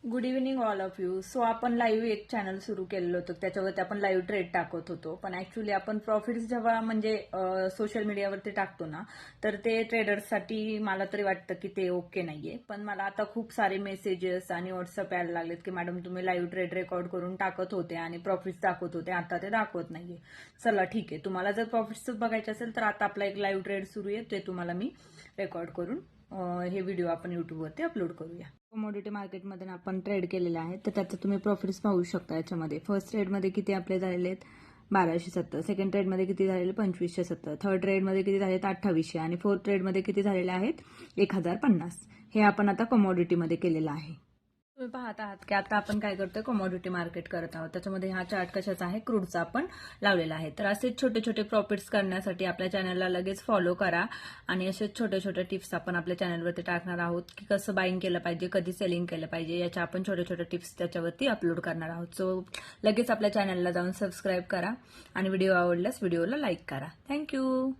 Good evening all of you. So आपण live एक channel सुरू केलेलं होतं, त्याच्यावरती आपण लाईव्ह ट्रेड टाकत होतो. पण ऍक्च्युली आपण प्रॉफिट्स जेव्हा म्हणजे सोशल मीडियावरती टाकतो ना, तर ते ट्रेडर्ससाठी मला तरी वाटतं की ते ओके नाहीये. पण मला आता खूप सारे मेसेजेस आणि व्हॉट्सअप यायला लागलेत की मॅडम तुम्ही लाईव्ह ट्रेड रेकॉर्ड करून टाकत होते आणि प्रॉफिट्स दाखवत होते, आता ते दाखवत नाहीये. चला ठीक आहे, तुम्हाला जर प्रॉफिट्स बघायचे असेल तर आता आपला एक लाईव्ह ट्रेड सुरू आहे, ते तुम्हाला मी रेकॉर्ड करून हे व्हिडिओ आपण युट्यूबवरती अपलोड करूया. कमोडिटी मार्केटमध्ये आपण ट्रेड केलेले आहेत, तर त्याचं तुम्ही प्रॉफिट्स पाहू शकता. याच्यामध्ये फर्स्ट ट्रेडमध्ये किती आपले झालेले आहेत 1270, सेकंड ट्रेडमध्ये किती झालेले 2570, थर्ड ट्रेडमध्ये किती झालेत 2800 आणि फोर्थ ट्रेडमध्ये किती झालेले आहेत 1050. हे आपण आता कमोडिटीमध्ये केलेलं आहे. तुम्ही पाहत आहात की आता आपण काय करतोय, कमोडिटी मार्केट करत आहोत. त्याच्यामध्ये हा चार्ट कशाचा आहे, क्रूडचा आपण लावलेला आहे. तर असेच छोटे छोटे प्रॉफिट्स करण्यासाठी आपल्या चॅनलला लगेच फॉलो करा आणि असेच छोटे छोटे टिप्स आपण आपल्या चॅनलवरती टाकणार आहोत की कसं बाईंग केलं पाहिजे, कधी सेलिंग केलं पाहिजे, याच्या आपण छोटे छोटे टिप्स त्याच्यावरती अपलोड करणार आहोत. सो लगेच आपल्या चॅनलला जाऊन सबस्क्राईब करा आणि व्हिडिओ आवडल्यास व्हिडिओला लाईक करा. थँक्यू.